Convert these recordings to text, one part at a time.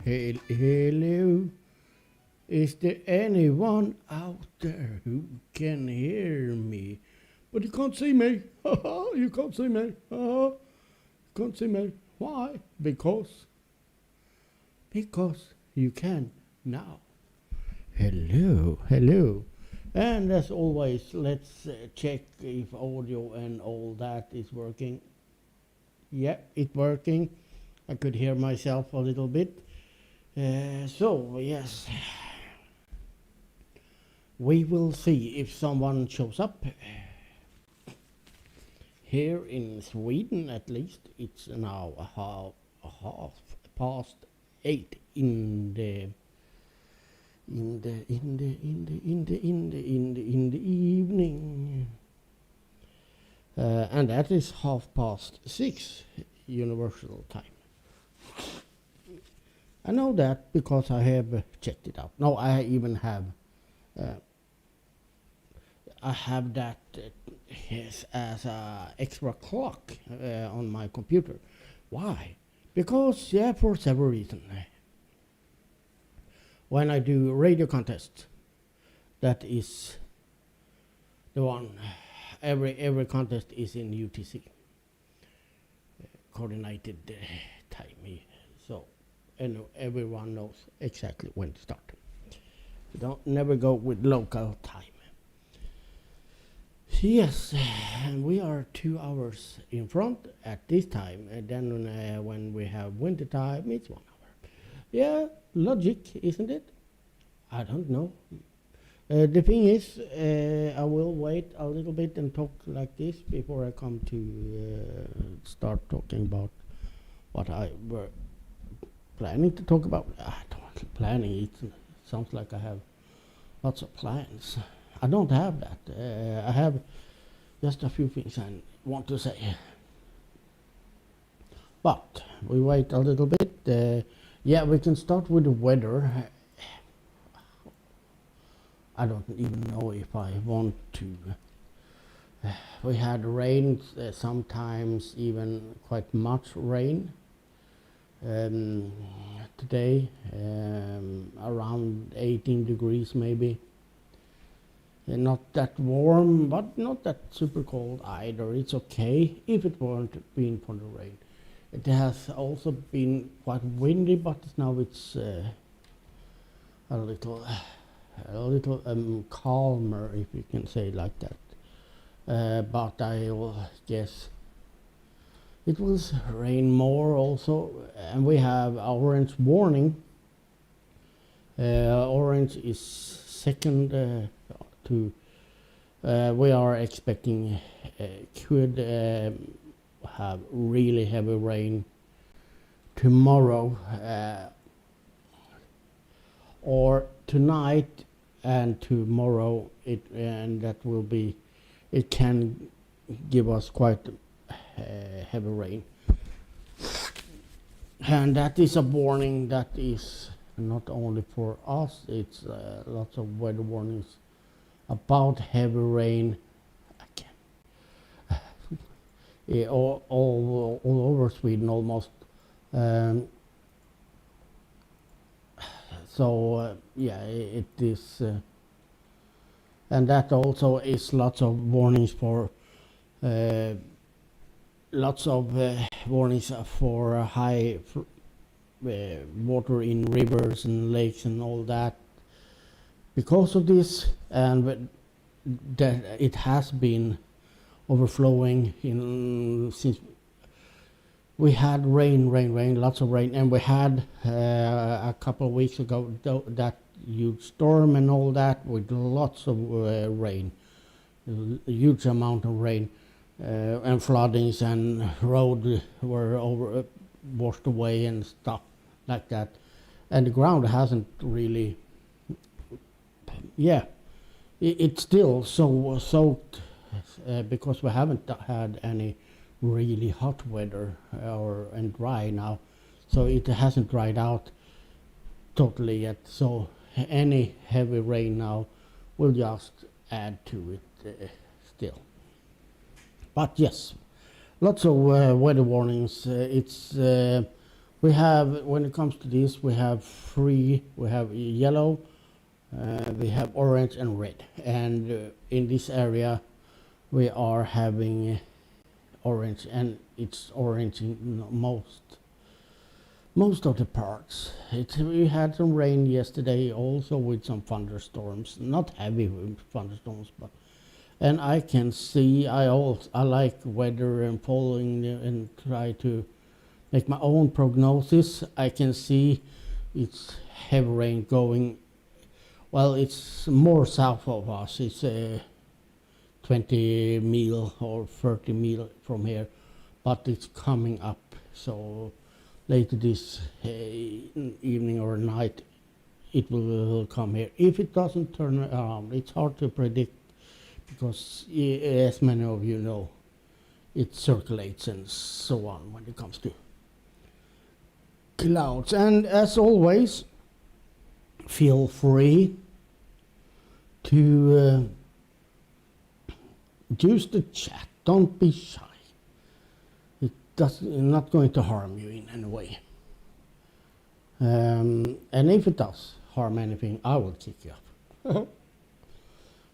Hello. Is there anyone out there who can hear me? But you can't see me. You can't see me. Can't see me. Why? Because you can now. Hello. And as always, let's check if audio and all that is working. Yeah, it's working. I could hear myself a little bit. So, yes. We will see if someone shows up. Here in Sweden, at least, it's now half past 8 in the evening, and that is 6:30 universal time. I know that because I have checked it out. No, I even have. I have that as a extra clock on my computer. Why? Because for several reasons. When I do radio contest, that is the one. Every contest is in UTC, coordinated time. So, and everyone knows exactly when to start. You never go with local time. Yes, and we are 2 hours in front at this time, and then when we have winter time, it's 1 hour. Yeah, logic, isn't it? I don't know. The thing is, I will wait a little bit and talk like this before I come to start talking about what I were planning to talk about. Planning, it sounds like I have lots of plans. I don't have that. I have just a few things I want to say. But we wait a little bit. Yeah, we can start with the weather. I don't even know if I want to. We had rain, sometimes even quite much rain. Today, around 18 degrees maybe. Not that warm, but not that super cold either. It's okay if it weren't been for the rain. It has also been quite windy, but now it's a little calmer, if you can say it like that. But I will guess it will rain more also, and we have orange warning. Orange is second to. We are expecting could have really heavy rain tomorrow or tonight and tomorrow. And that will be. It can give us quite heavy rain, and that is a warning that is not only for us. It's lots of weather warnings about heavy rain again. All over Sweden almost. So yeah, it is, and that also is lots of warnings for high water in rivers and lakes and all that. Because of this, and that it has been overflowing since we had rain, lots of rain, and we had a couple of weeks ago that huge storm and all that with lots of rain, a huge amount of rain, and floodings, and roads were washed away and stuff like that, and the ground hasn't really. Yeah, it's still so soaked because we haven't had any really hot weather and dry now, so it hasn't dried out totally yet. So any heavy rain now will just add to it still. But yes, lots of weather warnings. It's We have, when it comes to this, we have three. We have yellow, we have orange and red. And in this area, we are having orange, and it's orange in most of the parts. We had some rain yesterday also with some thunderstorms, not heavy thunderstorms, but and I can see I like weather and following and try to make my own prognosis. I can see it's heavy rain going. Well, it's more south of us. It's 20 mile or 30 mile from here, but it's coming up. So later this evening or night, it will come here. If it doesn't turn around, it's hard to predict because, as many of you know, it circulates and so on when it comes to clouds. And as always, feel free to use the chat. Don't be shy. It's not going to harm you in any way. And if it does harm anything, I will kick you up.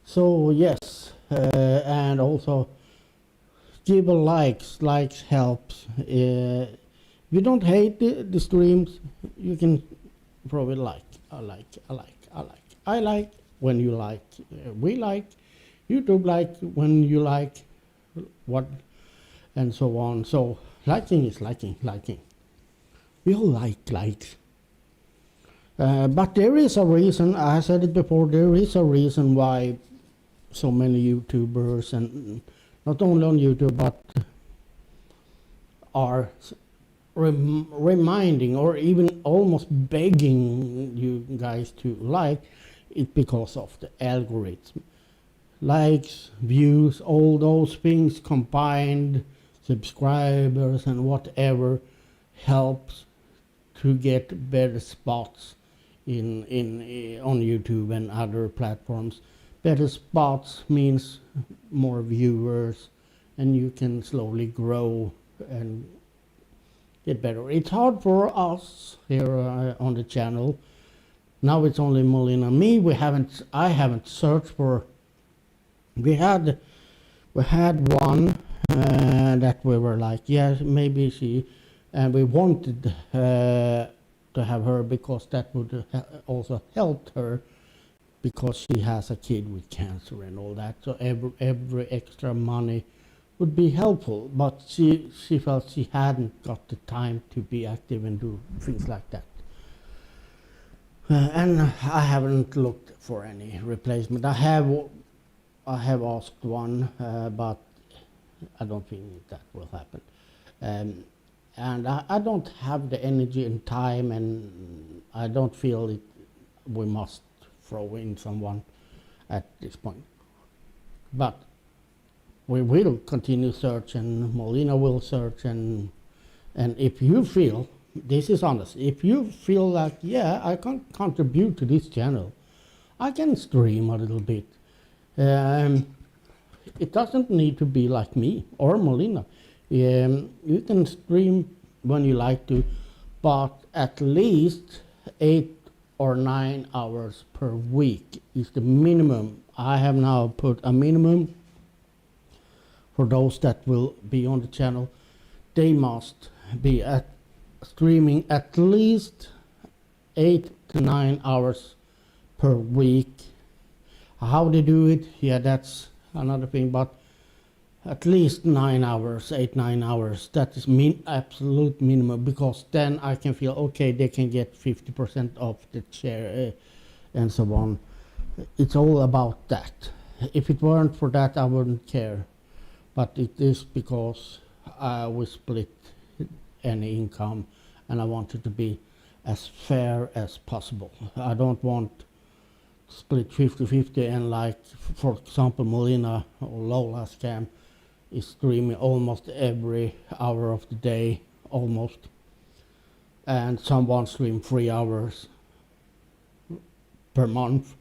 So yes, and also give a likes. Likes helps. If you don't hate the streams, you can probably like. I like when you like. We like. YouTube like when you like what, and so on. So liking is liking. We all like likes. But there is a reason, I said it before, there is a reason why so many YouTubers, and not only on YouTube, but are reminding or even almost begging you guys to like it because of the algorithm. Likes, views, all those things combined, subscribers and whatever, helps to get better spots on YouTube and other platforms. Better spots means more viewers, and you can slowly grow and get better. It's hard for us here on the channel. Now it's only Molina and me. I haven't searched for. We had one that we were like, yes, maybe she, and we wanted to have her because that would also help her, because she has a kid with cancer and all that. So every extra money would be helpful, but she felt she hadn't got the time to be active and do things like that. And I haven't looked for any replacement. I have asked one, but I don't think that will happen. And I don't have the energy and time, and I don't feel it. We must throw in someone at this point. But we will continue search, and Molina will search, and if you feel, this is honest, if you feel like, yeah, I can contribute to this channel, I can stream a little bit. It doesn't need to be like me or Molina. You can stream when you like to, but at least 8 or 9 hours per week is the minimum. I have now put a minimum for those that will be on the channel. They must be streaming at least 8 to 9 hours per week. How they do it, yeah, that's another thing, but at least 9 hours, 8-9 hours, that is absolute minimum, because then I can feel, okay, they can get 50% of the share and so on. It's all about that. If it weren't for that, I wouldn't care, but it is because we split any income, and I want it to be as fair as possible. I don't want split 50-50, and like, for example, Molina or Lola Scam is streaming almost every hour of the day, almost, and someone stream 3 hours per month,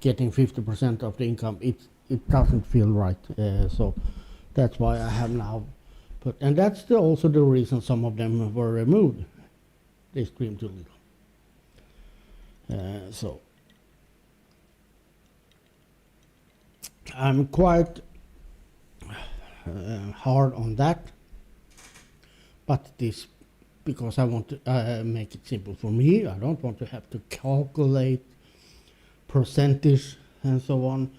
getting 50% of the income. It doesn't feel right, so that's why I have now put, and that's also the reason some of them were removed. they scream too little. So I'm quite hard on that, but it is because I want to make it simple for me. I don't want to have to calculate percentage and so on,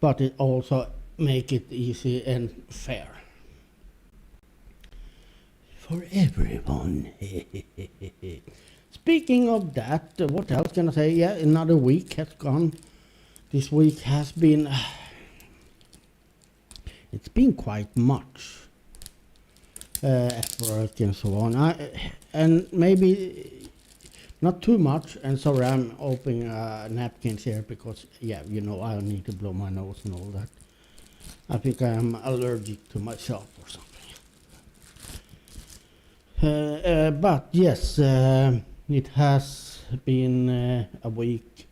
but it also make it easy and fair for everyone. Speaking of that, what else can I say? Yeah, another week has gone. This week has been it's been quite much at work and so on. And maybe not too much. And sorry, I'm opening napkins here because, yeah, you know, I need to blow my nose and all that. I think I'm allergic to myself or something. But yes, it has been a week.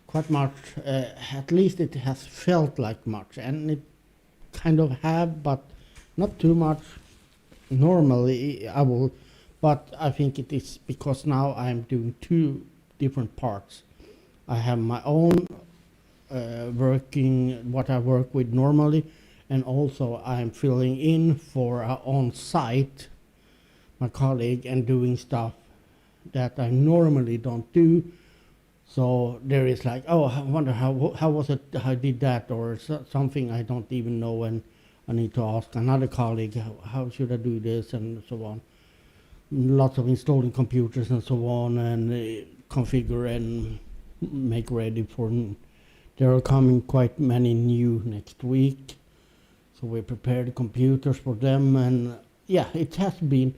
Quite much. At least it has felt like much, and it kind of have, but not too much. Normally I will, but I think it is because now I'm doing two different parts. I have my own working, what I work with normally, and also I'm filling in for on site my colleague and doing stuff that I normally don't do. So there is like, oh, I wonder how was it, how I did that, or something I don't even know, and I need to ask another colleague, how should I do this, and so on. Lots of installing computers and so on, and configure and make ready for. There are coming quite many new next week, so we prepare the computers for them, and yeah, it has been,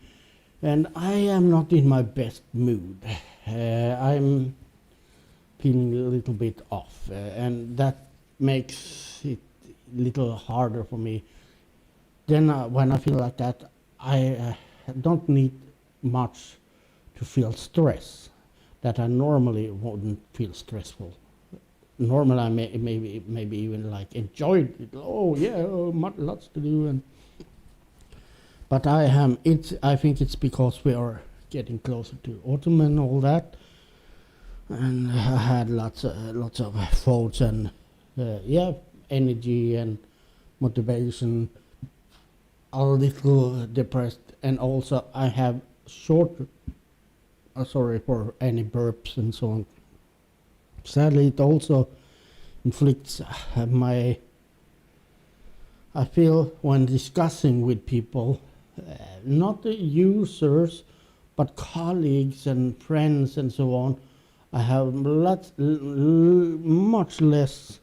and I am not in my best mood. I'm feeling a little bit off, and that makes it a little harder for me. Then when I feel like that, I don't need much to feel stress that I normally wouldn't feel stressful. Normally I maybe even like enjoyed it. Oh yeah, lots to do, and but I think it's because we are getting closer to autumn and all that. And I had lots of thoughts and yeah, energy and motivation. A little depressed, and also I have short. Sorry for any burps and so on. Sadly, it also inflicts my. I feel when discussing with people, not the users, but colleagues and friends and so on. I have much less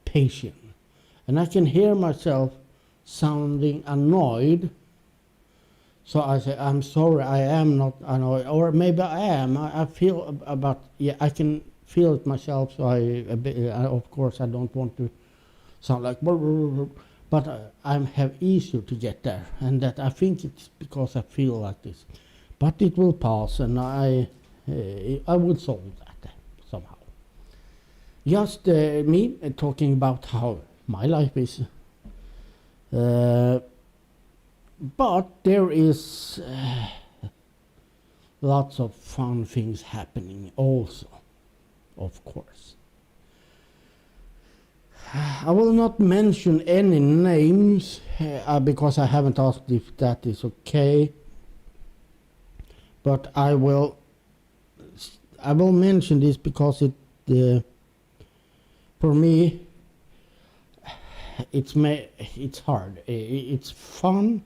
patience, and I can hear myself sounding annoyed. So I say, I'm sorry, I am not annoyed, or maybe I am. I feel about, yeah, I can feel it myself. So of course, I don't want to sound like, but I have easier to get there, and that I think it's because I feel like this, but it will pass, and I will solve that somehow. Just me talking about how my life is. But there is lots of fun things happening also, of course. I will not mention any names because I haven't asked if that is okay. But I will mention this because it, for me, it's hard. It's fun,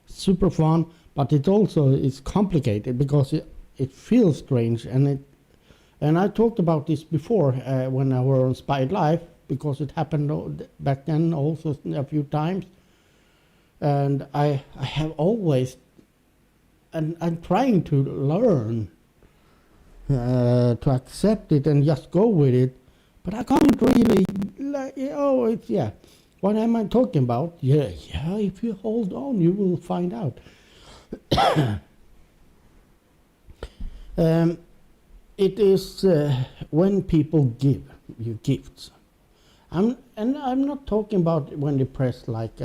super fun, but it also is complicated because it feels strange, and I talked about this before when I were on SpiedLife, because it happened back then also a few times, and I have always, and I'm trying to learn to accept it and just go with it, but I can't really, like, oh, it's, yeah. What am I talking about? Yeah, if you hold on, you will find out. It is when people give you gifts. I'm not talking about when they press like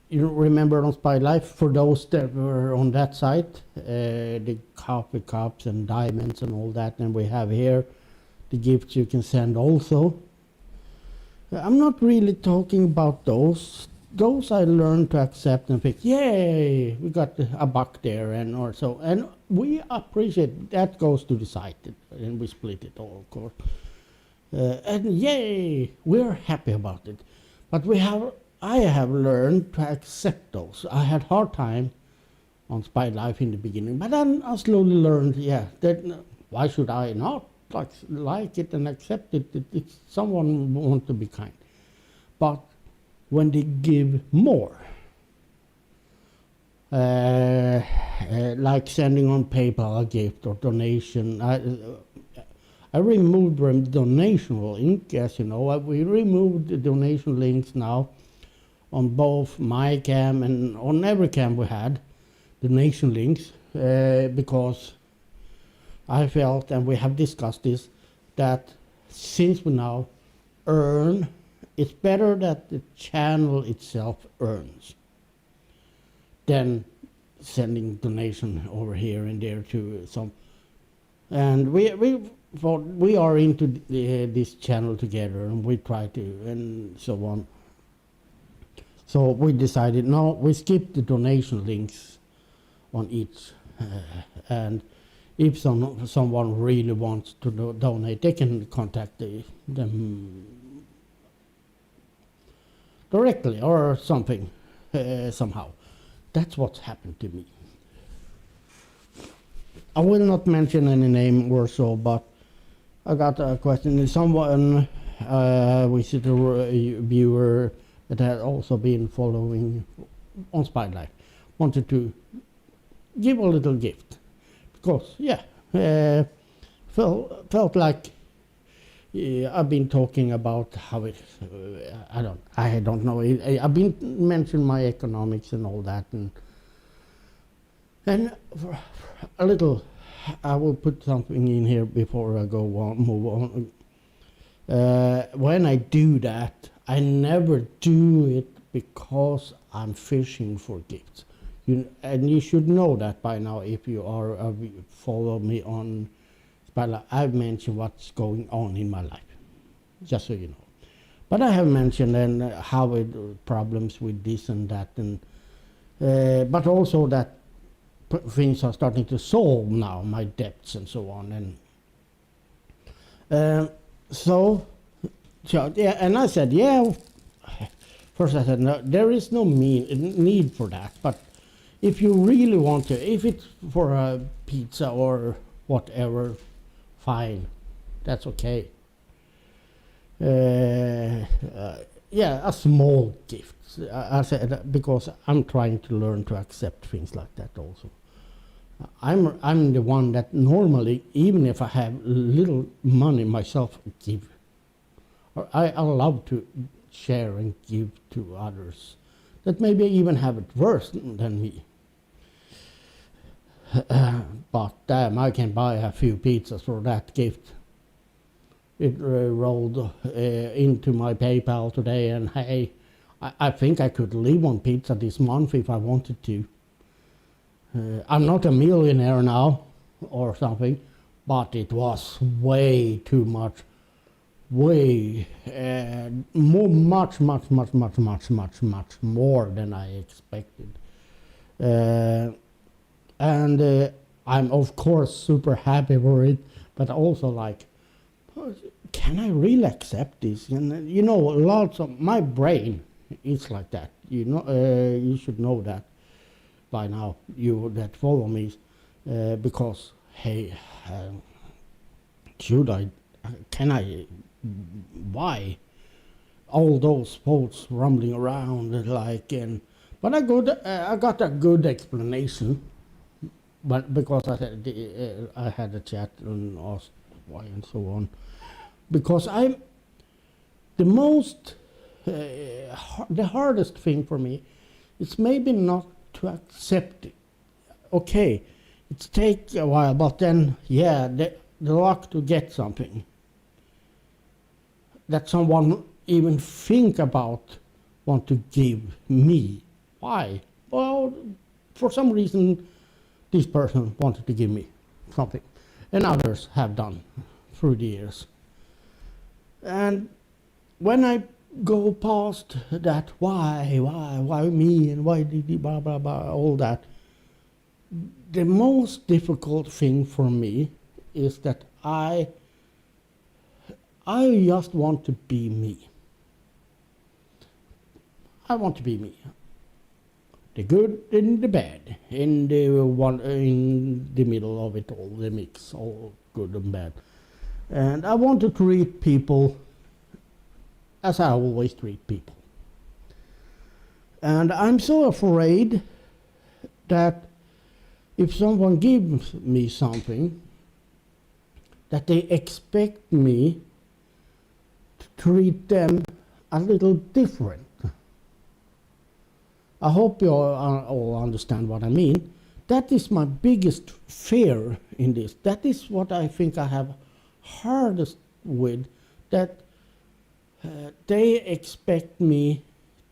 you remember on SpiedLife, for those that were on that site, the coffee cups and diamonds and all that, and we have here the gifts you can send also. I'm not really talking about those. Those I learned to accept and think, yay, we got a buck there, and or so, and we appreciate that. Goes to the site, and we split it all, of course. And yay, we're happy about it. But I have learned to accept those. I had hard time on SpiedLife in the beginning, but then I slowly learned, that why should I not like it and accept it? It's someone want to be kind. But when they give more, like sending on PayPal a gift or donation, I removed the donation link, as you know. We removed the donation links now on both my cam and on every cam we had, donation links, because I felt, and we have discussed this, that since we now earn, it's better that the channel itself earns than sending donation over here and there to some. And we thought we are into this channel together, and we try to, and so on. So we decided, no, we skip the donation links on each, and if someone really wants to donate, they can contact them directly or something, somehow. That's what's happened to me. I will not mention any name or so, but I got a question. Someone, visitor, viewer that had also been following on SpiedLife, wanted to give a little gift. Because, felt like I've been talking about how it, I don't know. I've been mentioning my economics and all that, and for a little, I will put something in here before I move on. When I do that, I never do it because I'm fishing for gifts. And you should know that by now if you are follow me on SpiedLife. I've mentioned what's going on in my life, just so you know. But I have mentioned and how problems with this and that, and but also that things are starting to solve now, my debts and so on. And so yeah, and I said, first I said, no, there is no need for that, but if you really want to, if it's for a pizza or whatever, fine, that's okay. A small gift. I said, because I'm trying to learn to accept things like that also. I'm the one that normally, even if I have little money myself, give. I love to share and give to others that maybe even have it worse than me. But damn, I can buy a few pizzas for that gift. It rolled into my PayPal today, and hey, I think I could live on pizza this month if I wanted to. I'm not a millionaire now or something, but it was way too much, way much more than I expected. And I'm of course super happy for it, but also like, can I really accept this? And you know, lots of my brain is like that. You know, you should know that by now, you that follow me, because hey, can I buy all those boats rumbling around like? But I got a good explanation. But because I had a chat and asked why and so on, because the hardest thing for me is maybe not to accept it. Okay, it takes a while, but then the luck to get something that someone even think about want to give me Why? Well, for some reason, this person wanted to give me something, and others have done through the years. And when I go past that, why me, and why did he, blah, blah, blah, all that, the most difficult thing for me is that I just want to be me. I want to be me. The good and the bad, in the middle of it all, the mix, all good and bad. And I want to treat people as I always treat people. And I'm so afraid that if someone gives me something, that they expect me to treat them a little different. I hope you all understand what I mean. That is my biggest fear in this. That is what I think I have hardest with, that they expect me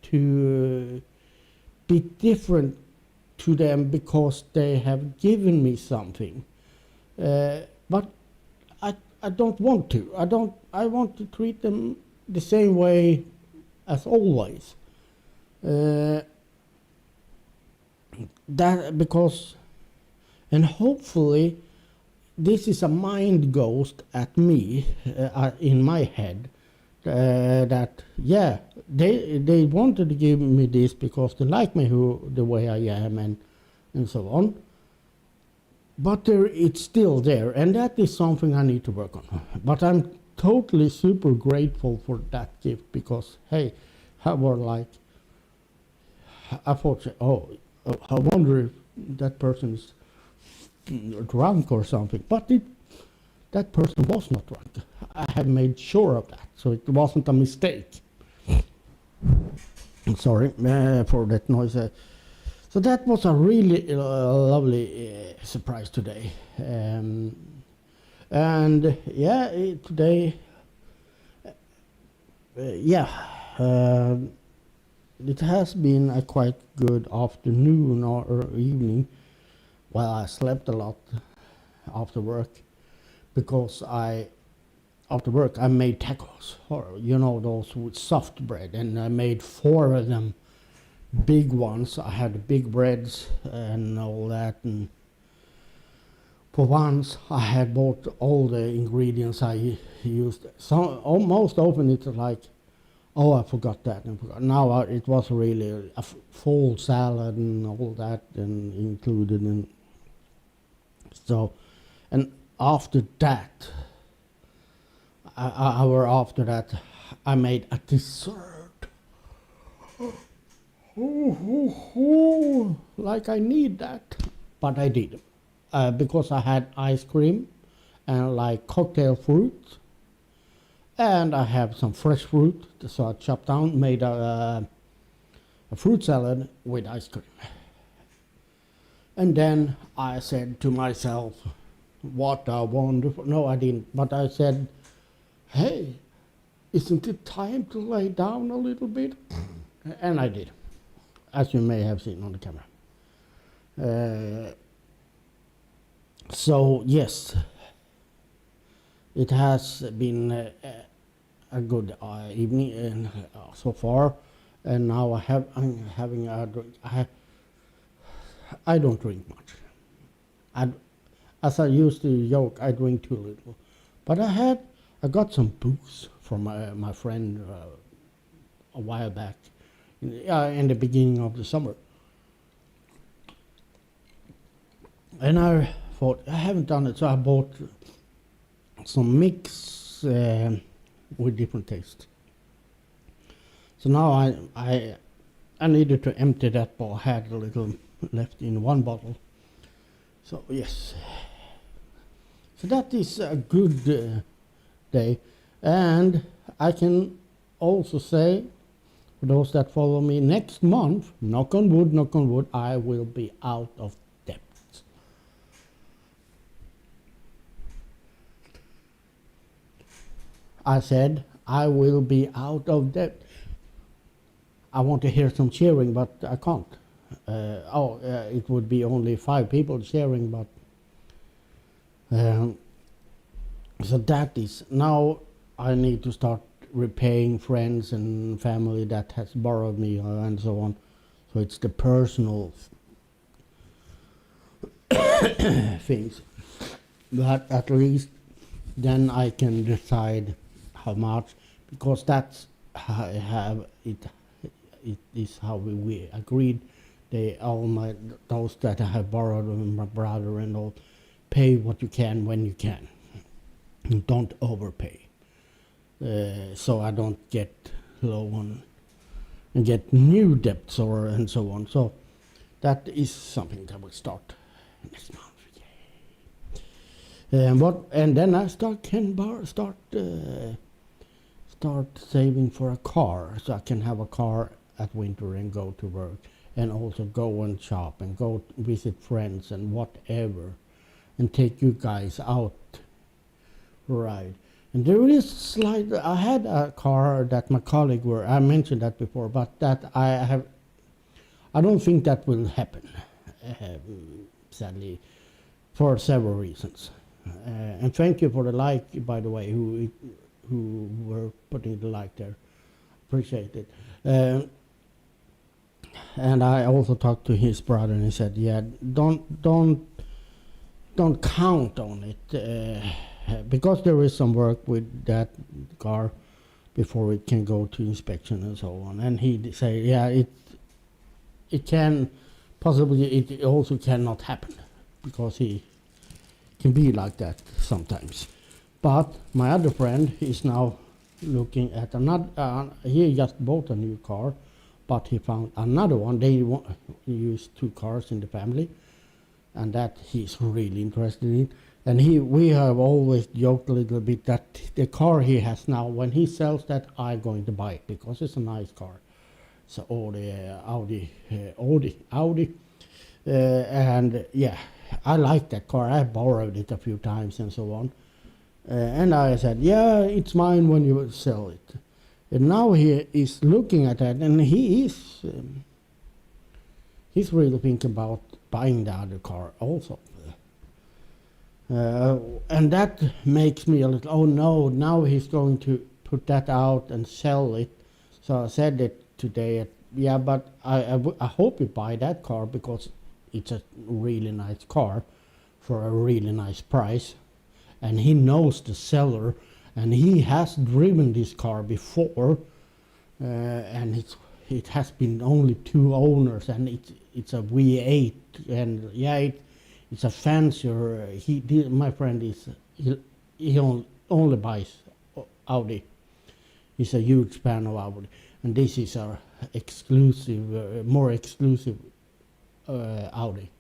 to be different to them because they have given me something. But I don't want to. I want to treat them the same way as always. That because, and hopefully this is a mind ghost at me, in my head, that yeah, they wanted to give me this because they like me the way I am, and so on. But it's still there, and that is something I need to work on. But I'm totally super grateful for that gift, because hey, I was like, I thought, oh, I wonder if that person is drunk or something. But that person was not drunk. I have made sure of that, so it wasn't a mistake. Sorry for that noise. So that was a really lovely surprise today. And yeah, today, it has been a quite good afternoon or evening. Well, I slept a lot after work, because after work I made tacos, or you know, those with soft bread, and I made 4 of them, big ones. I had big breads and all that, and for once I had bought all the ingredients I used. So almost often it's like, oh, I forgot that. And now it was really a full salad and all that, and included. And so, and after that, an hour after that, I made a dessert. Like I need that, but I did, because I had ice cream and like cocktail fruit. And I have some fresh fruit, so I chopped down, made a fruit salad with ice cream. And then I said to myself, what a wonderful, no I didn't, but I said, hey, isn't it time to lay down a little bit? And I did, as you may have seen on the camera. So yes, it has been a good evening so far, and now I'm having a drink. I don't drink much. As I used to joke, I drink too little. But I got some booze from my friend a while back, in the beginning of the summer. And I thought, I haven't done it, so I bought some mix with different tastes. So now I needed to empty that bottle. I had a little left in one bottle. So yes. So that is a good day. And I can also say, for those that follow me, next month, knock on wood, I will be out of debt. I said I will be out of debt. I want to hear some cheering, but I can't. It would be only 5 people cheering, but so that is now I need to start repaying friends and family that has borrowed me and so on. So it's the personal things, but at least then I can decide how much, because that's how I have it. It is how we agreed. They all those that I have borrowed from my brother and all, pay what you can when you can. Don't overpay, so I don't get low on and get new debts and so on. So that is something that will start next month. And then I start saving for a car, so I can have a car at winter and go to work, and also go and shop and go visit friends and whatever, and take you guys out, right? And there is slight. I had a car that my colleague I mentioned that before, but that I don't think that will happen, sadly, for several reasons. And thank you for the like, by the way, who were putting the like there. Appreciate it. And I also talked to his brother, and he said, "Yeah, don't count on it, because there is some work with that car before it can go to inspection and so on." And he said, "Yeah, it can possibly, it also cannot happen, because he can be like that sometimes." But my other friend is now looking at another. He just bought a new car, but he found another one. They use 2 cars in the family, and that he's really interested in. And we have always joked a little bit that the car he has now, when he sells that, I'm going to buy it, because it's a nice car. It's an Audi, and yeah, I like that car. I borrowed it a few times and so on. And I said, "Yeah, it's mine when you sell it." And now he is looking at that, and he's really thinking about buying the other car also. And that makes me a little, oh no, now he's going to put that out and sell it. So I said it today, yeah, but I hope you buy that car, because it's a really nice car for a really nice price. And he knows the seller, and he has driven this car before, and it has been only 2 owners, and it's a V8, and yeah, it's a fancier. My friend he only buys Audi. He's a huge fan of Audi, and this is a more exclusive Audi.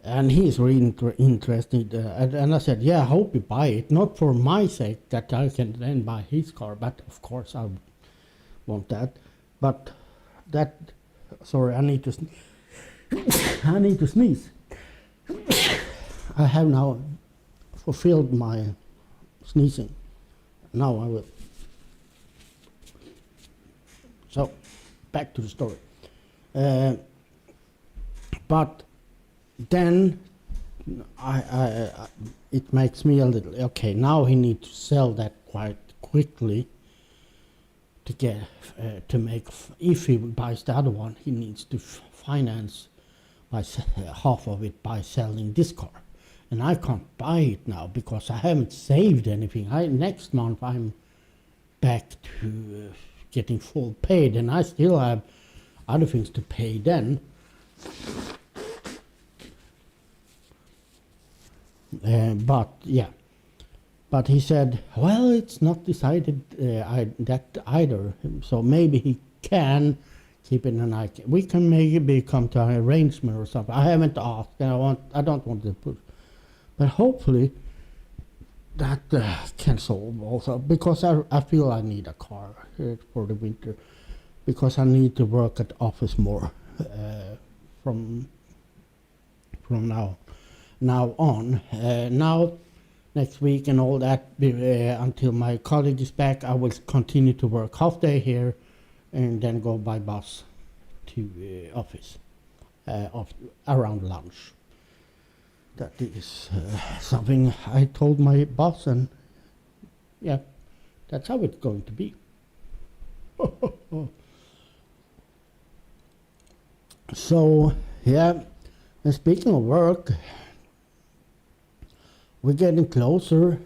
And he's really interested, and I said, "Yeah, I hope you buy it, not for my sake that I can then buy his car, but of course I want that." But that, sorry, I need to sneeze. I have now fulfilled my sneezing. Now I will. So, back to the story. But then it makes me a little, okay, now he needs to sell that quite quickly to get to make, if he buys the other one, he needs to finance by half of it by selling this car. And I can't buy it now because I haven't saved anything. Next month I'm back to getting full paid, and I still have other things to pay then. But he said, well, it's not decided that either, so maybe he can keep it, and we can maybe come to an arrangement or something. I haven't asked, and I don't want to put, but hopefully that can solve also, because I feel I need a car for the winter, because I need to work at the office more from now on. Now, next week and all that, until my colleague is back, I will continue to work half day here and then go by bus to office around lunch. That is something I told my boss, and yeah, that's how it's going to be. So yeah, and speaking of work, we're getting closer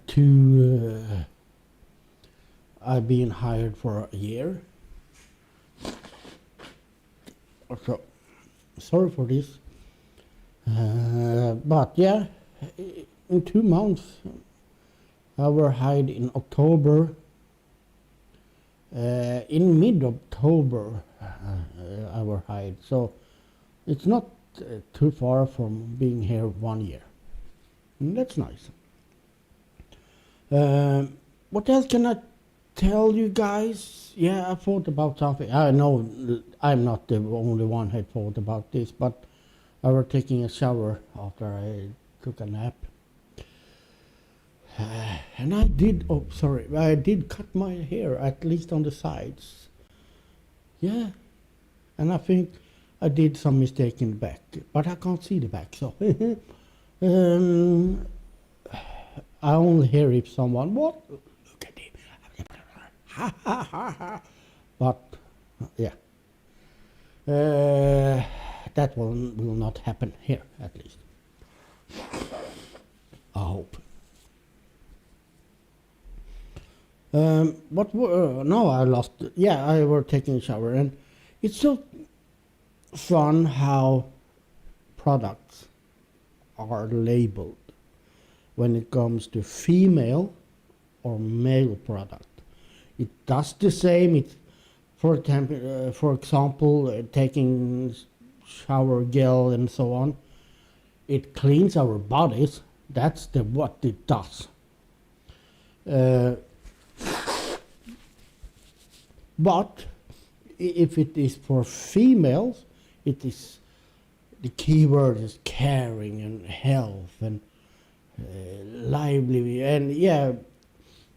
to I've been hired for a year. So sorry for this, but yeah, in 2 months I were hired in October. In mid-October I were hired, so it's not too far from being here 1 year. And that's nice. What else can I tell you guys? Yeah, I thought about something. I know I'm not the only one who thought about this, but I was taking a shower after I took a nap. And I did cut my hair, at least on the sides. Yeah, and I think I did some mistake in the back, but I can't see the back, so I only hear if someone, what? Look at him. Ha ha ha ha. But, yeah. That will not happen here, at least. I hope. No, I lost. Yeah, I were taking a shower, and it's so fun how products are labeled when it comes to female or male product. It does the same. It, for example, taking shower gel and so on. It cleans our bodies. That's what it does. But if it is for females, it is, the keyword is caring and health and lively and yeah,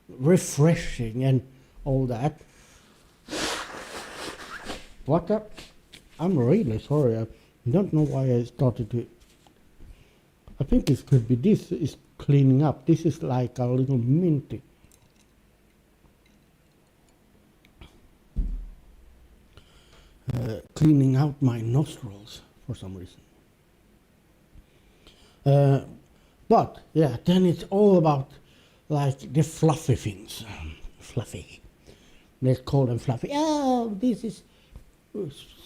refreshing and all that. What the? I'm really sorry. I don't know why I started to. I think it could be this is cleaning up. This is like a little minty. Cleaning out my nostrils for some reason. But yeah, then it's all about like the fluffy things. Fluffy. Let's call them fluffy. Oh, this is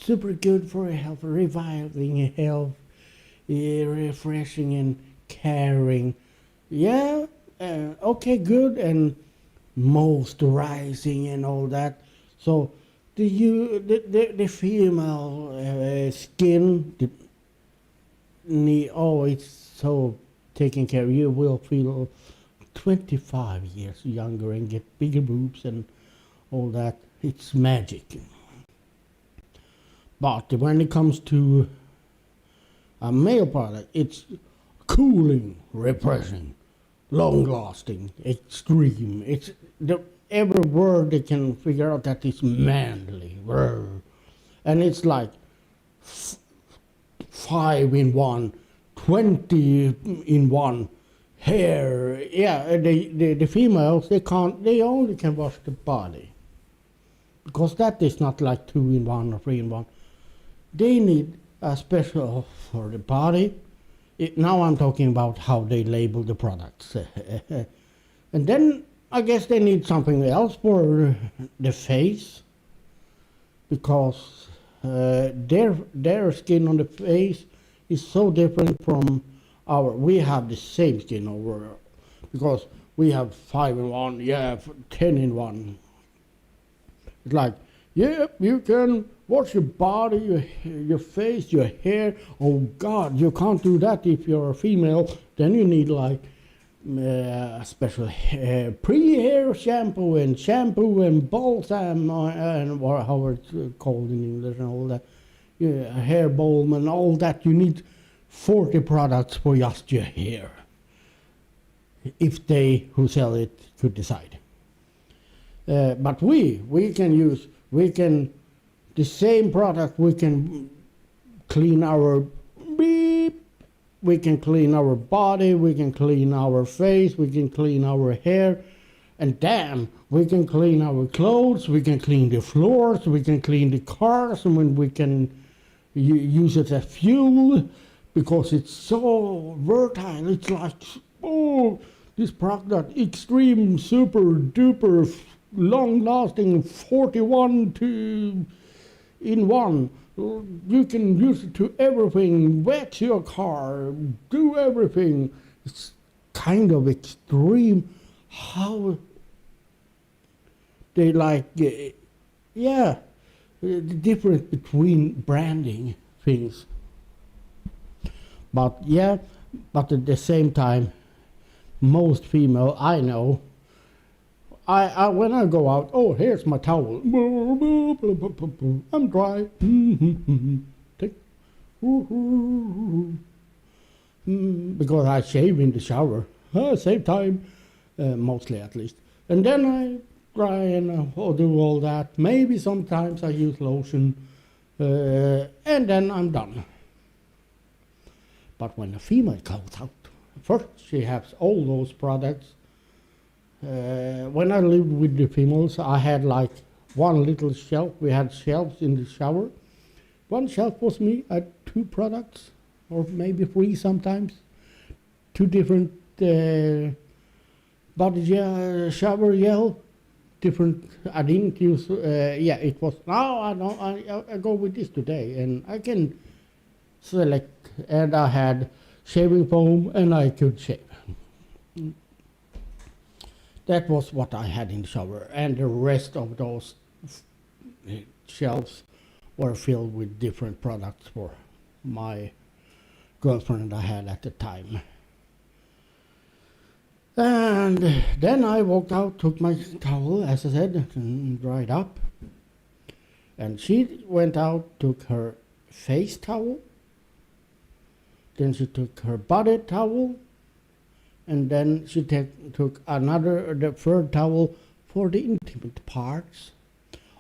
super good for health, reviving health, refreshing and caring. Yeah, okay, good, and moisturizing and all that. So the female skin, it's so taken care of. You will feel 25 years younger and get bigger boobs and all that. It's magic. But when it comes to a male product, it's cooling, refreshing, long-lasting, extreme. It's every word they can figure out that is manly. And it's like 5 in 1, 20 in 1 hair. Yeah, the females, they only can wash the body. Because that is not like 2 in 1 or 3 in 1. They need a special for the body. Now I'm talking about how they label the products. And then I guess they need something else for the face, because their skin on the face is so different from our. We have the same skin over, because we have 5 in 1, yeah, 10 in 1. It's like, yeah, you can wash your body, your face, your hair. Oh God, you can't do that if you're a female. Then you need like a special pre-hair shampoo and balsam and how it's called in English and all that. Yeah, hair balm and all that. You need 40 products for just your hair, if they who sell it could decide. But we can use, the same product, we can clean our beep, we can clean our body, we can clean our face, we can clean our hair, and damn, we can clean our clothes, we can clean the floors, we can clean the cars, and when we can use it as fuel, because it's so versatile. It's like, oh, this product, extreme, super duper, long lasting, 41 in one. You can use it to everything, wet your car, do everything. It's kind of extreme how they like, the difference between branding things. But at the same time, most female I know, I when I go out, oh, here's my towel. I'm dry. Because I shave in the shower. Save time, mostly at least. And then I dry and do all that. Maybe sometimes I use lotion, and then I'm done. But when a female comes out, first she has all those products. When I lived with the females, I had like one little shelf. We had shelves in the shower. One shelf was me. I had 2 products, or maybe 3 sometimes. 2 different body shower gel. Different. I didn't use. It was. No, I don't. I go with this today, and I can select. And I had shaving foam, and I could shave. That was what I had in the shower, and the rest of those shelves were filled with different products for my girlfriend I had at the time. And then I walked out, took my towel, as I said, and dried up. And she went out, took her face towel. Then she took her body towel. And then she took the third towel for the intimate parts.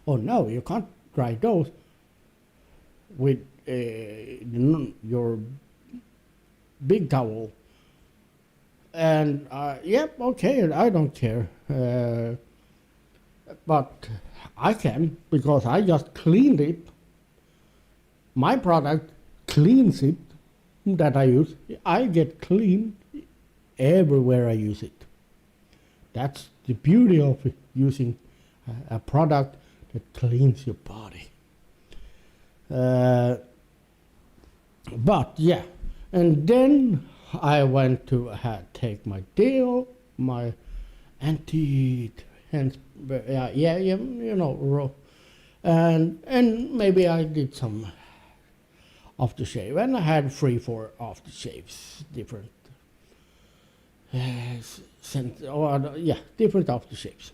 Oh no, you can't dry those with your big towel. And okay, I don't care. But I can, because I just cleaned it. My product cleans it that I use. I get clean everywhere I use it. That's the beauty of using a product that cleans your body. But yeah, and then I went to take my deo, my and maybe I did some aftershave, and I had 3-4 aftershaves, different different aftershaves.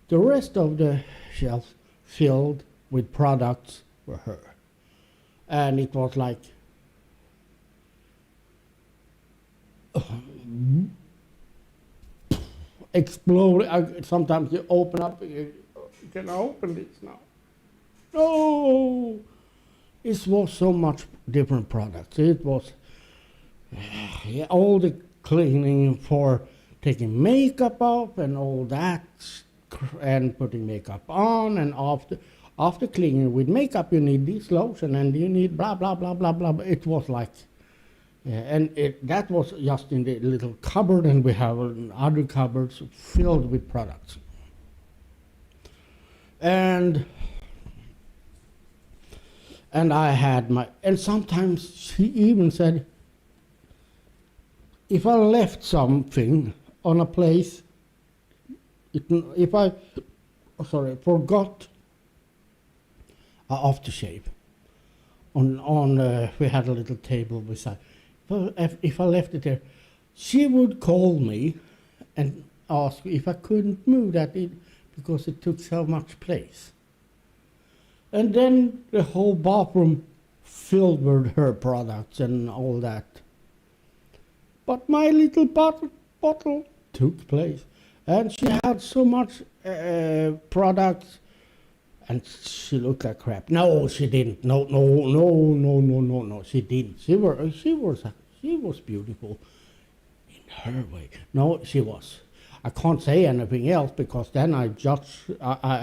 The rest of the shelf filled with products for her, and it was like exploding. Sometimes you open up, can I open this now? No, it was so much different products. It was all the cleaning for taking makeup off and all that, and putting makeup on, and after cleaning with makeup you need this lotion and you need blah blah blah blah blah. It was like, that was just in the little cupboard, and we have other cupboards filled with products. And I had and sometimes she even said, if I left something on a place, if I forgot aftershave on we had a little table beside. If I left it there, she would call me and ask if I couldn't move that because it took so much place. And then the whole bathroom filled with her products and all that. But my little bottle took place. And she had so much products, and she looked like crap. No, she didn't. No, no, no, no, no, no, no. She didn't. She was beautiful in her way. No, she was. I can't say anything else because then I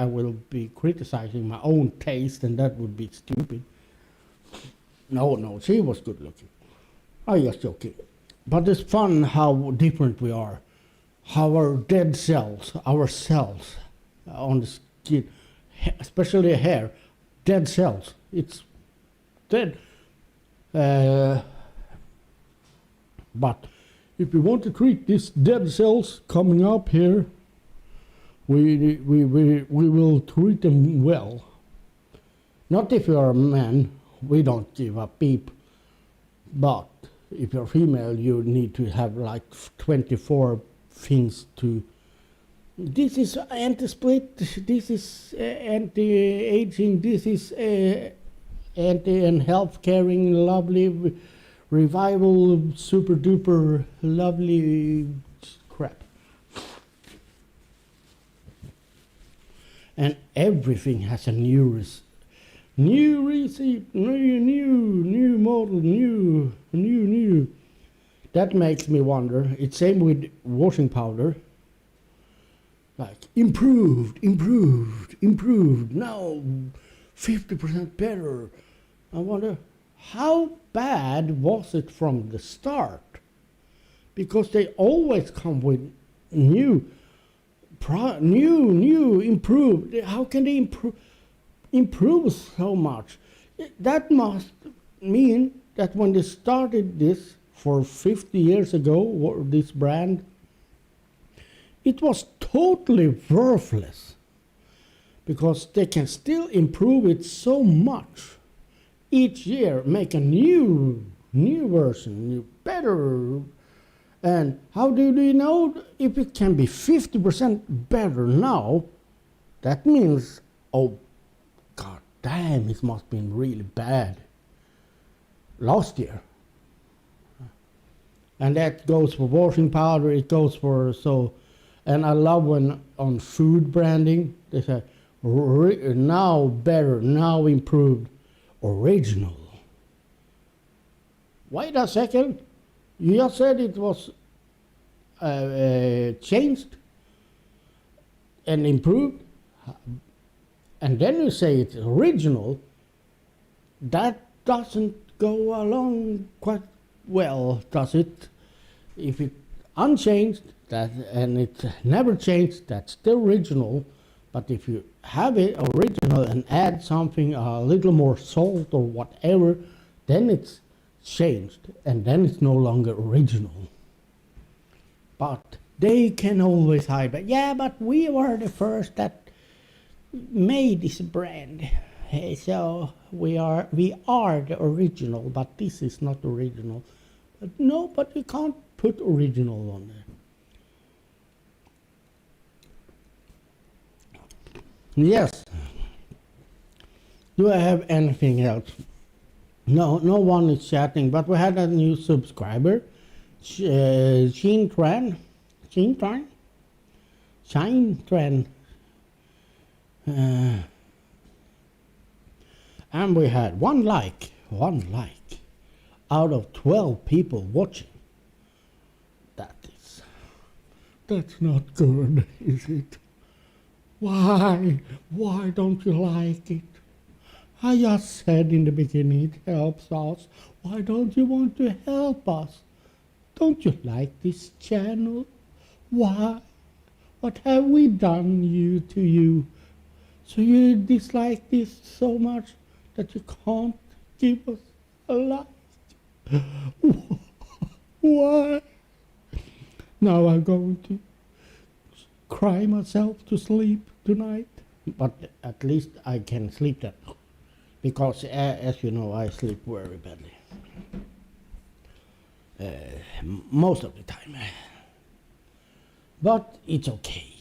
will be criticizing my own taste, and that would be stupid. No, she was good looking. I'm just joking. But it's fun how different we are. How our dead cells, our cells on the skin, especially hair, dead cells. It's dead. But if we want to treat these dead cells coming up here, we will treat them well. Not if you are a man, we don't give a peep. But if you're female, you need to have like 24 things to. This is anti-split, this is anti-aging, this is anti- and health-caring, lovely, revival, super-duper, lovely crap. And everything has a new receipt, new model, new. That makes me wonder. It's same with washing powder. Like improved. Now 50% better. I wonder how bad was it from the start? Because they always come with new, improved. How can they improve so much? That must mean that when they started this for 50 years ago, this brand, it was totally worthless because they can still improve it so much each year, make a new version, better. And how do they know if it can be 50% better now? That means, oh, god damn, it must have been really bad last year. And that goes for washing powder, it goes for so. And I love when on food branding, they say, now better, now improved, original. Wait a second, you just said it was changed and improved, and then you say it's original. That doesn't go along quite well, does it? If it unchanged, that and it never changed, that's still original. But if you have it original and add something, a little more salt or whatever, then it's changed and then it's no longer original. But they can always hide. But yeah, but we were the first that made this brand, so we are the original. But this is not original. But no, but you can't put original on there. Yes. Do I have anything else? No one is chatting, but we had a new subscriber, Shine Tran. And we had one like out of 12 people watching. That's not good, is it? Why don't you like it? I just said in the beginning it helps us. Why don't you want to help us? Don't you like this channel? Why? What have we done to you? So you dislike this so much that you can't give us a like? Why? Now I'm going to cry myself to sleep tonight. But at least I can sleep then. Because as you know, I sleep very badly. Most of the time. But it's okay.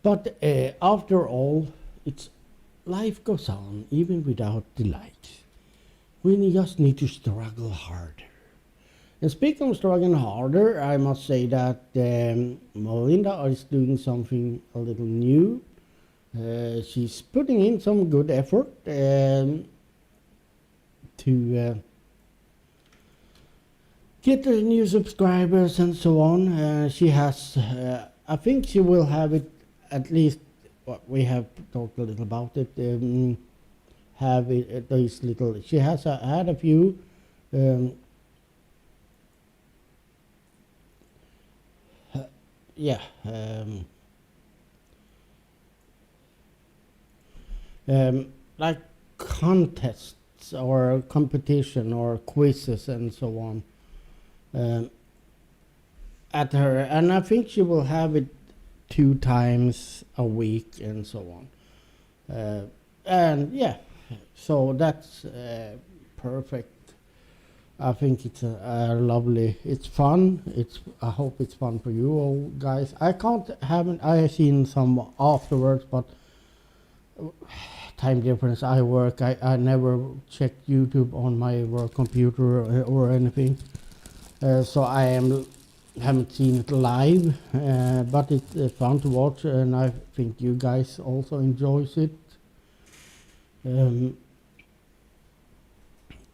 But after all, life goes on even without delight. We just need to struggle harder. And speaking of struggling harder, I must say that Melinda is doing something a little new. She's putting in some good effort to get the new subscribers and so on. She has, I think she will have it at least. What we have talked a little about it. Have it at least little. She has had a few. Yeah. Like contests or competition or quizzes and so on at her, and I think she will have it 2 times a week and so on. And yeah, so that's perfect. I think it's a lovely. It's fun. I hope it's fun for you all guys. I have seen some afterwards, but time difference. I work. I never check YouTube on my work computer or anything. So haven't seen it live, but it's fun to watch, and I think you guys also enjoys it.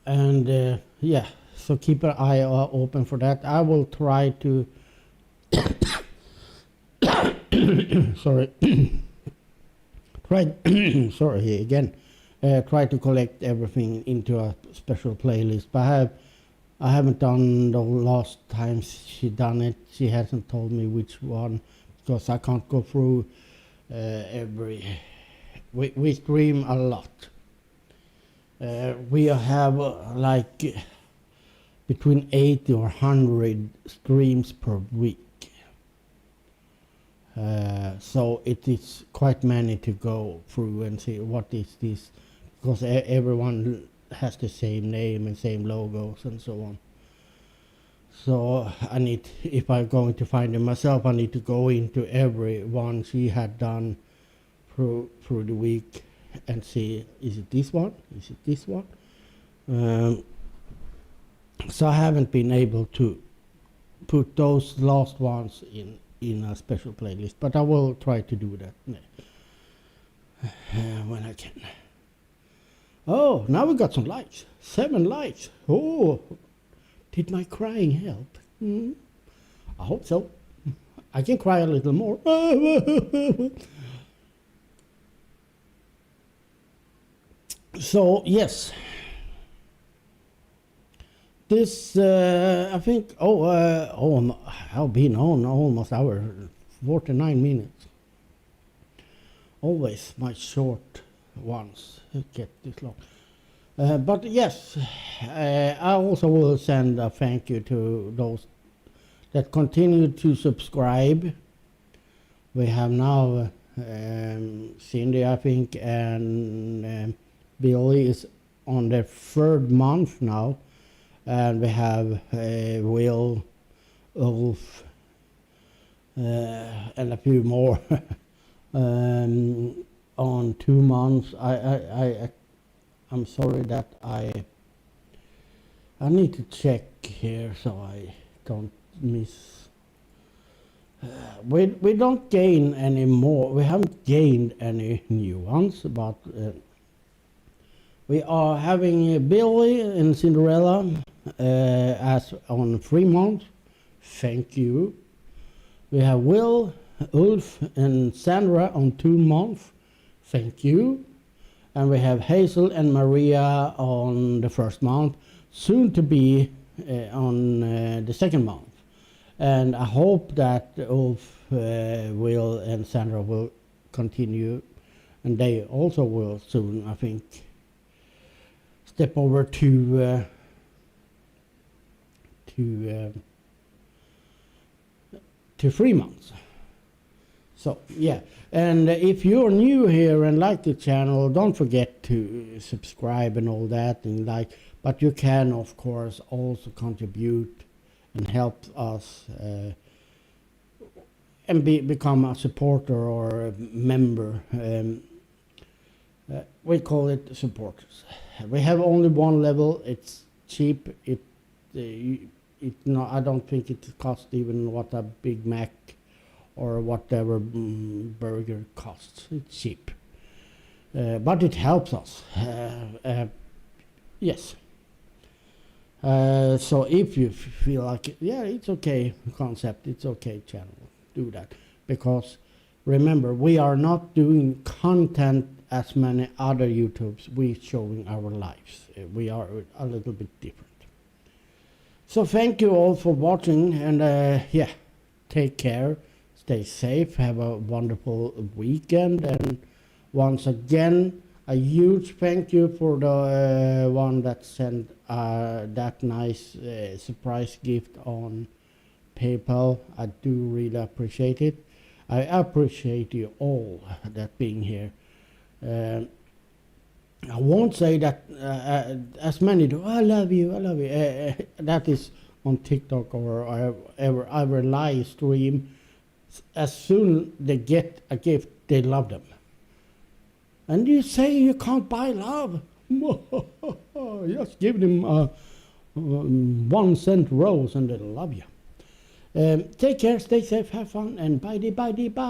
And yeah, so keep an eye open for that. I will try to sorry sorry again, try to collect everything into a special playlist, but I haven't done the last times she done it. She hasn't told me which one, because I can't go through every. We stream a lot. We have like between 80 or 100 streams per week. So it is quite many to go through and see what is this, because everyone has the same name and same logos and so on. So if I'm going to find them myself, I need to go into every one she had done through the week and see, is it this one? Is it this one? So I haven't been able to put those last ones in a special playlist, but I will try to do that when I can. Oh, now we got some likes. 7 likes. Oh, did my crying help? I hope so. I can cry a little more. So yes, this I think. I've been on almost hour, 49 minutes. Always my short ones get this long. But yes, I also will send a thank you to those that continue to subscribe. We have now Cindy, I think, and Billy is on their 3rd month now, and we have Will, Ulf, and a few more on 2 months. I'm sorry that I need to check here so I don't miss. We don't gain any more. We haven't gained any new ones, but we are having Billy and Cinderella as on 3 months. Thank you. We have Will, Ulf, and Sandra on 2 months. Thank you. And we have Hazel and Maria on the 1st month, soon to be on the 2nd month. And I hope that Ulf, Will, and Sandra will continue, and they also will soon, I think, step over to 3 months. So yeah, and if you're new here and like the channel, don't forget to subscribe and all that and like. But you can of course also contribute and help us and become a supporter or a member. We call it supporters. We have only one level. It's cheap. You I don't think it costs even what a Big Mac or whatever burger costs. It's cheap, but it helps us. Yes. So if you feel like, yeah, it's okay concept, it's okay channel, do that. Because remember, we are not doing content as many other YouTubes. We're showing our lives. We are a little bit different. So thank you all for watching, and yeah, take care, stay safe, have a wonderful weekend, and once again, a huge thank you for the one that sent that nice surprise gift on PayPal. I do really appreciate it. I appreciate you all that being here. I won't say that as many do. I love you. I love you. That is on TikTok or ever live stream. As soon they get a gift, they love them. And you say you can't buy love? Just give them 1 cent rose and they'll love you. Take care, stay safe, have fun, and bye.